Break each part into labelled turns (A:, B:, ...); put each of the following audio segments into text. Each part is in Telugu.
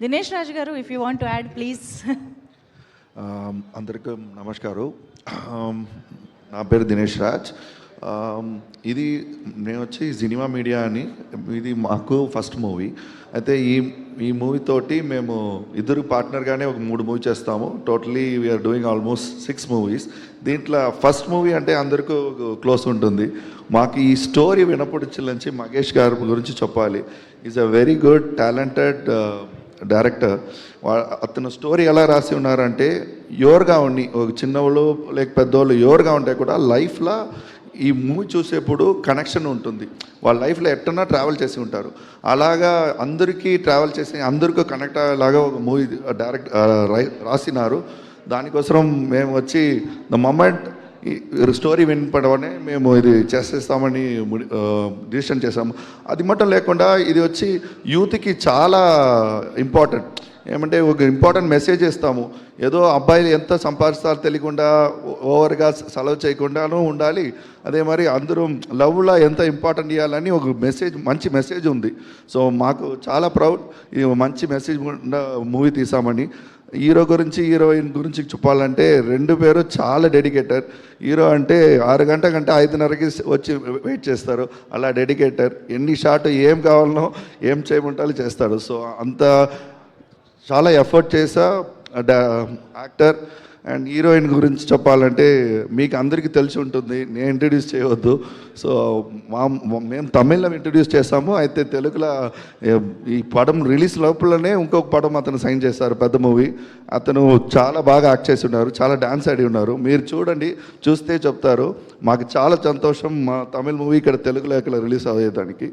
A: దినేష్ రాజు గారు, if you want to add please.
B: అందరికీ నమస్కారం. నా పేరు దినేష్ రాజ్. ఇది నేను వచ్చి సినిమా మీడియా అని, ఇది మాకు ఫస్ట్ మూవీ. అయితే ఈ మూవీతోటి మేము ఇద్దరు పార్ట్నర్గానే ఒక 3 మూవీ చేస్తాము. Totally we're doing almost 6 movies. దీంట్లో ఫస్ట్ మూవీ అంటే అందరికీ క్లోజ్ ఉంటుంది. మాకు ఈ స్టోరీ వినపడి నుంచి మహేష్ గారి గురించి చెప్పాలి. Is a very good talented director. అతను స్టోరీ ఎలా రాసి ఉన్నారంటే, ఎవరుగా ఉండి ఒక చిన్నవాళ్ళు లేక పెద్దవాళ్ళు ఎవరుగా ఉంటే కూడా లైఫ్లో ఈ మూవీ చూసేప్పుడు కనెక్షన్ ఉంటుంది. వాళ్ళ లైఫ్లో ఎట్టన్నా ట్రావెల్ చేసి ఉంటారు. అలాగా అందరికీ ట్రావెల్ చేసి అందరికీ కనెక్ట్ అయ్యేలాగా ఒక మూవీ రాసినారు. దానికోసం మేము వచ్చి ద మొమెంట్ ఈ స్టోరీ వినపడమని మేము ఇది చేసేస్తామని డిసిషన్ చేసాము. అది మట్టం లేకుండా ఇది వచ్చి యూత్కి చాలా ఇంపార్టెంట్. ఏమంటే ఒక ఇంపార్టెంట్ మెసేజ్ ఇస్తాము. ఏదో అబ్బాయిలు ఎంత సంపాదిస్తారో తెలియకుండా ఓవర్గా సెలవు చేయకుండానూ ఉండాలి. అదే మరి అందరూ లవ్లో ఎంత ఇంపార్టెంట్ ఇవ్వాలని ఒక మెసేజ్, మంచి మెసేజ్ ఉంది. సో మాకు చాలా ప్రౌడ్ ఈ మంచి మెసేజ్ మూవీ తీసామని. హీరో గురించి హీరోయిన్ గురించి చెప్పాలంటే 2 పేరు చాలా డెడికేటర్. హీరో అంటే 6 గంటల కంటే 5:30కి వచ్చి వెయిట్ చేస్తారు. అలా డెడికేటర్. ఎన్ని షాట్ ఏం కావాలనో ఏం చేయమంటారో చేస్తాడు. సో అంత చాలా ఎఫర్ట్ చేసా యాక్టర్. అండ్ హీరోయిన్ గురించి చెప్పాలంటే మీకు అందరికీ తెలిసి ఉంటుంది, నేను ఇంట్రడ్యూస్ చేయవద్దు. సో మేము తమిళ్లో ఇంట్రడ్యూస్ చేస్తాము. అయితే తెలుగులో ఈ పడం రిలీజ్ లోపలనే ఇంకొక పడం అతను సైన్ చేస్తారు, పెద్ద మూవీ. అతను చాలా బాగా యాక్ట్ చేసి ఉన్నారు, చాలా డాన్స్ ఆడి ఉన్నారు. మీరు చూడండి, చూస్తే చెప్తారు. మాకు చాలా సంతోషం మా తమిళ్ మూవీ ఇక్కడ తెలుగులో ఇక్కడ రిలీజ్ అయ్యేదానికి.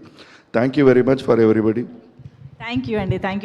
B: Thank you very much for everybody.
A: Thank you అండి, థ్యాంక్ యూ.